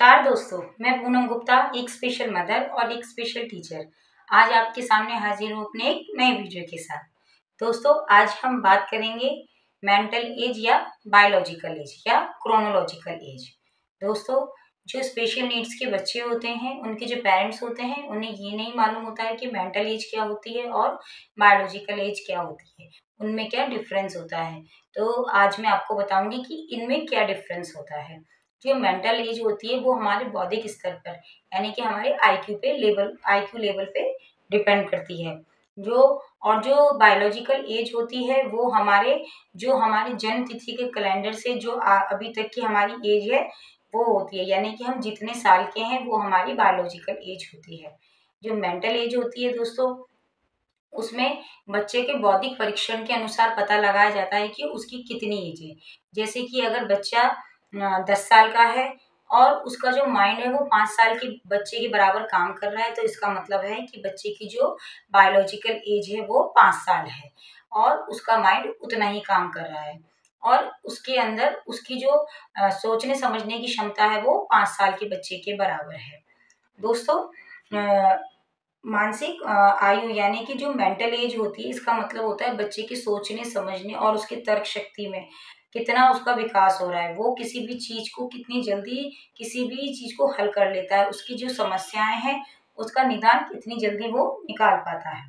नमस्कार दोस्तों, मैं पूनम गुप्ता, एक स्पेशल मदर और एक स्पेशल टीचर आज आपके सामने हाजिर हूँ अपने एक नए वीडियो के साथ। दोस्तों, आज हम बात करेंगे मेंटल एज या बायोलॉजिकल एज या क्रोनोलॉजिकल एज। दोस्तों, जो स्पेशल नीड्स के बच्चे होते हैं, उनके जो पेरेंट्स होते हैं, उन्हें ये नहीं मालूम होता है कि मेंटल एज क्या होती है और बायोलॉजिकल एज क्या होती है, उनमें क्या डिफरेंस होता है। तो आज मैं आपको बताऊंगी कि इनमें क्या डिफरेंस होता है। जो मेंटल एज होती है वो हमारे बौद्धिक स्तर पर यानी कि हमारे आईक्यू लेवल पे डिपेंड करती है। जो बायोलॉजिकल एज होती है वो हमारे जन्म तिथि के कैलेंडर से अभी तक की हमारी एज है वो होती है, यानी कि हम जितने साल के हैं वो हमारी बायोलॉजिकल एज होती है। जो मेंटल एज होती है दोस्तों, उसमें बच्चे के बौद्धिक परीक्षण के अनुसार पता लगाया जाता है कि उसकी कितनी एज है। जैसे कि अगर बच्चा 10 साल का है और उसका जो माइंड है वो 5 साल के बच्चे के बराबर काम कर रहा है, तो इसका मतलब है कि बच्चे की जो बायोलॉजिकल एज है वो 5 साल है और उसका माइंड उतना ही काम कर रहा है और उसके अंदर उसकी जो सोचने समझने की क्षमता है वो 5 साल के बच्चे के बराबर है। दोस्तों, मानसिक आयु यानी कि जो मेंटल एज होती है, इसका मतलब होता है बच्चे के सोचने समझने और उसके तर्क शक्ति में कितना उसका विकास हो रहा है, वो किसी भी चीज को कितनी जल्दी किसी भी चीज को हल कर लेता है, उसकी जो समस्याएं हैं उसका निदान कितनी जल्दी वो निकाल पाता है।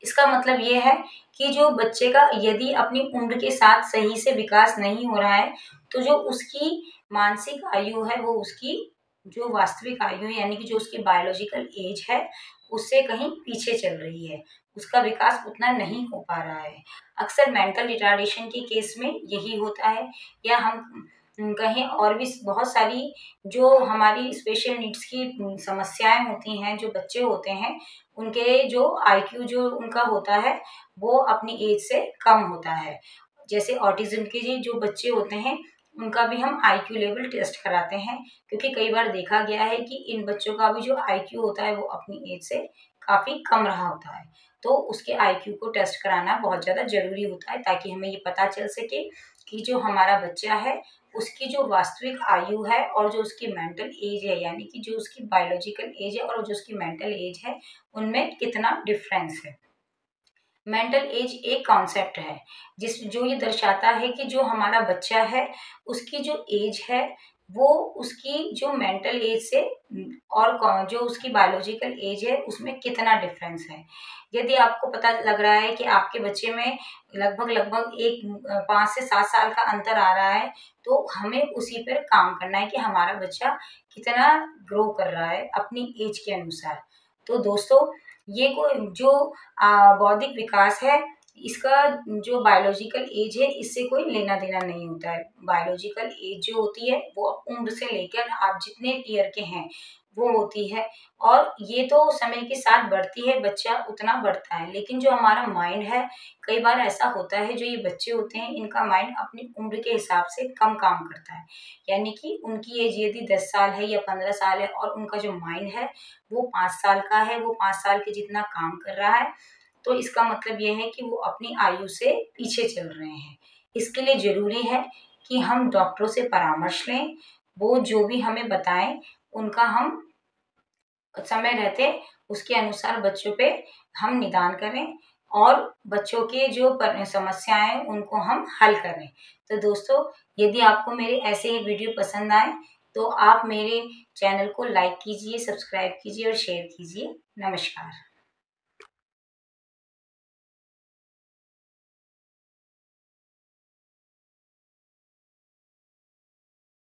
इसका मतलब ये है कि जो बच्चे का यदि अपनी उम्र के साथ सही से विकास नहीं हो रहा है, तो जो उसकी मानसिक आयु है वो उसकी जो वास्तविक आयु है यानी कि जो उसकी बायोलॉजिकल एज है उससे कहीं पीछे चल रही है, उसका विकास उतना नहीं हो पा रहा है। अक्सर मेंटल रिटार्डेशन के केस में यही होता है, या हम कहीं और भी बहुत सारी जो हमारी स्पेशल नीड्स की समस्याएं होती हैं, जो बच्चे होते हैं उनके जो आईक्यू जो उनका होता है वो अपनी एज से कम होता है। जैसे ऑटिज्म के जो बच्चे होते हैं उनका भी हम आईक्यू लेवल टेस्ट कराते हैं, क्योंकि कई बार देखा गया है कि इन बच्चों का भी जो आईक्यू होता है वो अपनी एज से काफ़ी कम रहा होता है। तो उसके आईक्यू को टेस्ट कराना बहुत ज़्यादा ज़रूरी होता है, ताकि हमें ये पता चल सके कि जो हमारा बच्चा है उसकी जो वास्तविक आयु है और जो उसकी मेंटल एज है, यानी कि जो उसकी बायोलॉजिकल एज है और जो उसकी मेंटल एज है, उनमें कितना डिफरेंस है। मेंटल एज एक कॉन्सेप्ट है जो ये दर्शाता है कि जो हमारा बच्चा है उसकी जो एज है वो उसकी जो मेंटल एज से और जो उसकी बायोलॉजिकल एज है उसमें कितना डिफरेंस है। यदि आपको पता लग रहा है कि आपके बच्चे में लगभग एक 5 से 7 साल का अंतर आ रहा है, तो हमें उसी पर काम करना है कि हमारा बच्चा कितना ग्रो कर रहा है अपनी एज के अनुसार। तो दोस्तों, ये कोई जो बौद्धिक विकास है इसका जो बायोलॉजिकल एज है इससे कोई लेना देना नहीं होता है। बायोलॉजिकल एज जो होती है वो उम्र से लेकर आप जितने ईयर के हैं वो होती है, और ये तो समय के साथ बढ़ती है, बच्चा उतना बढ़ता है। लेकिन जो हमारा माइंड है, कई बार ऐसा होता है जो ये बच्चे होते हैं इनका माइंड अपनी उम्र के हिसाब से कम काम करता है, यानी कि उनकी एज यदि 10 साल है या 15 साल है और उनका जो माइंड है वो 5 साल का है, वो 5 साल के जितना काम कर रहा है, तो इसका मतलब ये है कि वो अपनी आयु से पीछे चल रहे हैं। इसके लिए ज़रूरी है कि हम डॉक्टरों से परामर्श लें, वो जो भी हमें बताएं उनका हम समय रहते उसके अनुसार बच्चों पे हम निदान करें और बच्चों के जो समस्याएं उनको हम हल करें। तो दोस्तों, यदि आपको मेरे ऐसे ही वीडियो पसंद आए तो आप मेरे चैनल को लाइक कीजिए, सब्सक्राइब कीजिए और शेयर कीजिए। नमस्कार।